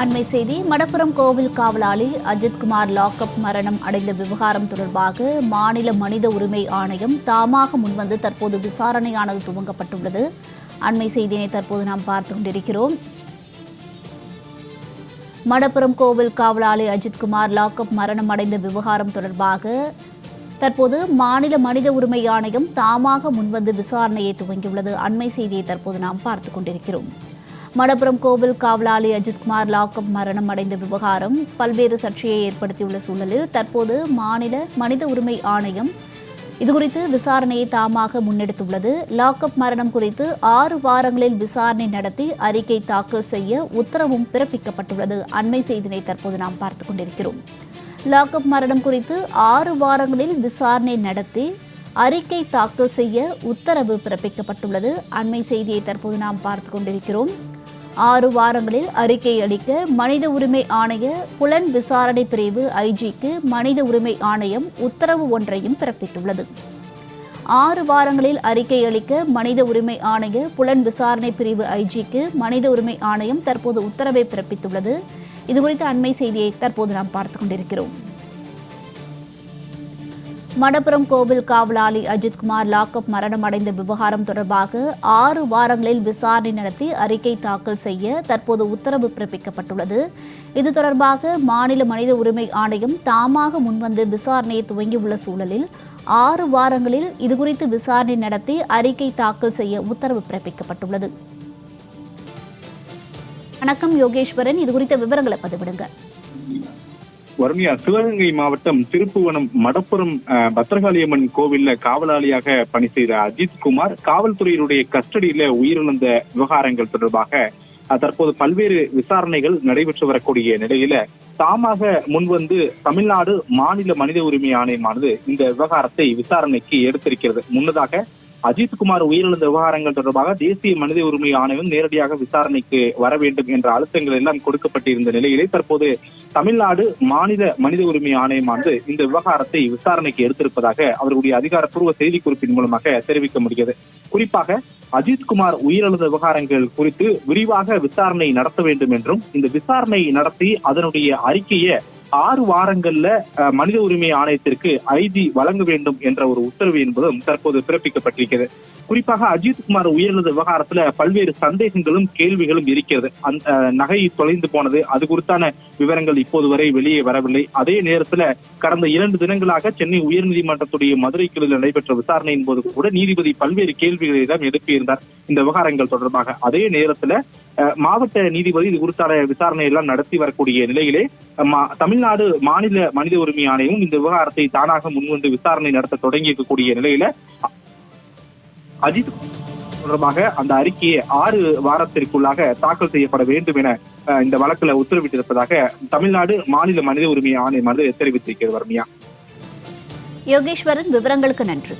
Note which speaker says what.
Speaker 1: அண்மை செய்தி. மடப்புரம் கோவில் காவலாளி அஜித்குமார் லாக்அப் மரணம் அடைந்த விவகாரம் தொடர்பாக மாநில மனித உரிமை ஆணையம் தாமாக முன்வந்து தற்போது விசாரணையானது துவங்கப்பட்டுள்ளது. அண்மை செய்தியினை தற்போது நாம் பார்த்துக் கொண்டிருக்கிறோம். மடப்புரம் கோவில் காவலாளி அஜித்குமார் லாக்அப் மரணம் அடைந்த விவகாரம் தொடர்பாக தற்போது மாநில மனித உரிமை ஆணையம் தாமாக முன்வந்து விசாரணையை துவங்கியுள்ளது. அண்மை செய்தியை தற்போது நாம் பார்த்துக் கொண்டிருக்கிறோம். மடப்புரம் கோவில் காவலாளி அஜித்குமார் லாக்அப் மரணம் அடைந்த விவகாரம் பல்வேறு சர்ச்சையை ஏற்படுத்தியுள்ள சூழலில் தற்போது மாநில மனித உரிமை ஆணையம் இதுகுறித்து விசாரணையை தாமாக முன்னெடுத்துள்ளது. லாக்அப் மரணம் குறித்து 6 வாரங்களில் விசாரணை நடத்தி அறிக்கை தாக்கல் செய்ய உத்தரவும் பிறப்பிக்கப்பட்டுள்ளது. அண்மை செய்தியை தற்போது நாம் பார்த்துக் கொண்டிருக்கிறோம். லாக்அப் மரணம் குறித்து 6 வாரங்களில் விசாரணை நடத்தி அறிக்கை தாக்கல் செய்ய உத்தரவு பிறப்பிக்கப்பட்டுள்ளது. அண்மை செய்தியை தற்போது நாம் பார்த்துக் கொண்டிருக்கிறோம். 6 வாரங்களில் அறிக்கை அளிக்க மனித உரிமை ஆணைய புலன் விசாரணை பிரிவு ஐஜிக்கு மனித உரிமை ஆணையம் உத்தரவு ஒன்றையும் பிறப்பித்துள்ளது. 6 வாரங்களில் அறிக்கை அளிக்க மனித உரிமை ஆணைய புலன் விசாரணை பிரிவு ஐஜிக்கு மனித உரிமை ஆணையம் தற்போது உத்தரவை பிறப்பித்துள்ளது. இதுகுறித்த அண்மை செய்தியை தற்போது நாம் பார்த்துக் கொண்டிருக்கிறோம். மடப்புரம் கோவில் காவலாளி அஜித்குமார் லாக்அப் மரணம் அடைந்த விவகாரம் தொடர்பாக 6 வாரங்களில் விசாரணை நடத்தி அறிக்கை தாக்கல் செய்ய தற்போது உத்தரவு பிறப்பிக்கப்பட்டுள்ளது. இது தொடர்பாக மாநில மனித உரிமை ஆணையம் தாமாக முன்வந்து விசாரணையை துவங்கியுள்ள சூழலில் 6 வாரங்களில் இதுகுறித்து விசாரணை நடத்தி அறிக்கை தாக்கல் செய்ய உத்தரவு பிறப்பிக்கப்பட்டுள்ளது. வணக்கம் யோகேஸ்வரன், இதுகுறித்த விவரங்களை பதிவிடுங்க.
Speaker 2: வர்மியா, சிவகங்கை மாவட்டம் திருப்புவனம் மடப்புரம் பத்ரகாளியம்மன் கோவில்ல காவலாளியாக பணி செய்த அஜித்குமார் காவல்துறையினுடைய கஸ்டடியில உயிரிழந்த விவகாரங்கள் தொடர்பாக தற்போது பல்வேறு விசாரணைகள் நடைபெற்று வரக்கூடிய நிலையில தாமாக முன்வந்து தமிழ்நாடு மாநில மனித உரிமை ஆணையமானது இந்த விவகாரத்தை விசாரணைக்கு எடுத்திருக்கிறது. முன்னதாக அஜித்குமார் உயிரிழந்த விவகாரங்கள் தொடர்பாக தேசிய மனித உரிமை ஆணையம் நேரடியாக விசாரணைக்கு வர வேண்டும் என்ற அழுத்தங்கள் எல்லாம் கொடுக்கப்பட்டிருந்த நிலையிலே தற்போது தமிழ்நாடு மாநில மனித உரிமை ஆணையமானது இந்த விவகாரத்தை விசாரணைக்கு எடுத்திருப்பதாக அவர்களுடைய அதிகாரப்பூர்வ செய்திக்குறிப்பின் மூலமாக தெரிவிக்க முடிகிறது. குறிப்பாக அஜித்குமார் உயிரிழந்த விவகாரங்கள் குறித்து விரிவாக விசாரணை நடத்த வேண்டும் என்றும் இந்த விசாரணை நடத்தி அதனுடைய அறிக்கையை 6 வாரங்கள்ல மனித உரிமை ஆணையத்திற்கு ஐஜி வழங்க வேண்டும் என்ற ஒரு உத்தரவு என்பதும் தற்போது பிறப்பிக்கப்பட்டிருக்கிறது. குறிப்பாக அஜித்குமார் உயிரிழந்த விவகாரத்துல பல்வேறு சந்தேகங்களும் கேள்விகளும் இருக்கிறது. அந்த நகை தொலைந்து போனது, அது குறித்தான விவரங்கள் இப்போது வரை வெளியே வரவில்லை. அதே நேரத்துல கடந்த 2 தினங்களாக சென்னை உயர்நீதிமன்றத்துடைய மதுரை கிளையில் நடைபெற்ற விசாரணையின் போது கூட நீதிபதி பல்வேறு கேள்விகளை தான் எழுப்பியிருந்தார் இந்த விவகாரங்கள் தொடர்பாக. அதே நேரத்துல மாவட்ட நீதிபதி இது குறித்தான விசாரணை எல்லாம் நடத்தி வரக்கூடிய நிலையிலே தமிழ்நாடு மாநில மனித உரிமை ஆணையம் இந்த விவகாரத்தை தானாக முன்வந்து விசாரணை நடத்த தொடங்கி இருக்கக்கூடிய நிலையில அஜித் தொடர்பாக அந்த அறிக்கையை 6 வாரத்திற்குள்ளாக தாக்கல் செய்யப்பட வேண்டும் என இந்த வழக்குல உத்தரவிட்டிருப்பதாக தமிழ்நாடு மாநில மனித உரிமை ஆணையம் தெரிவித்திருக்கிறது. வர்மியா.
Speaker 1: யோகேஸ்வரன், விவரங்களுக்கு நன்றி.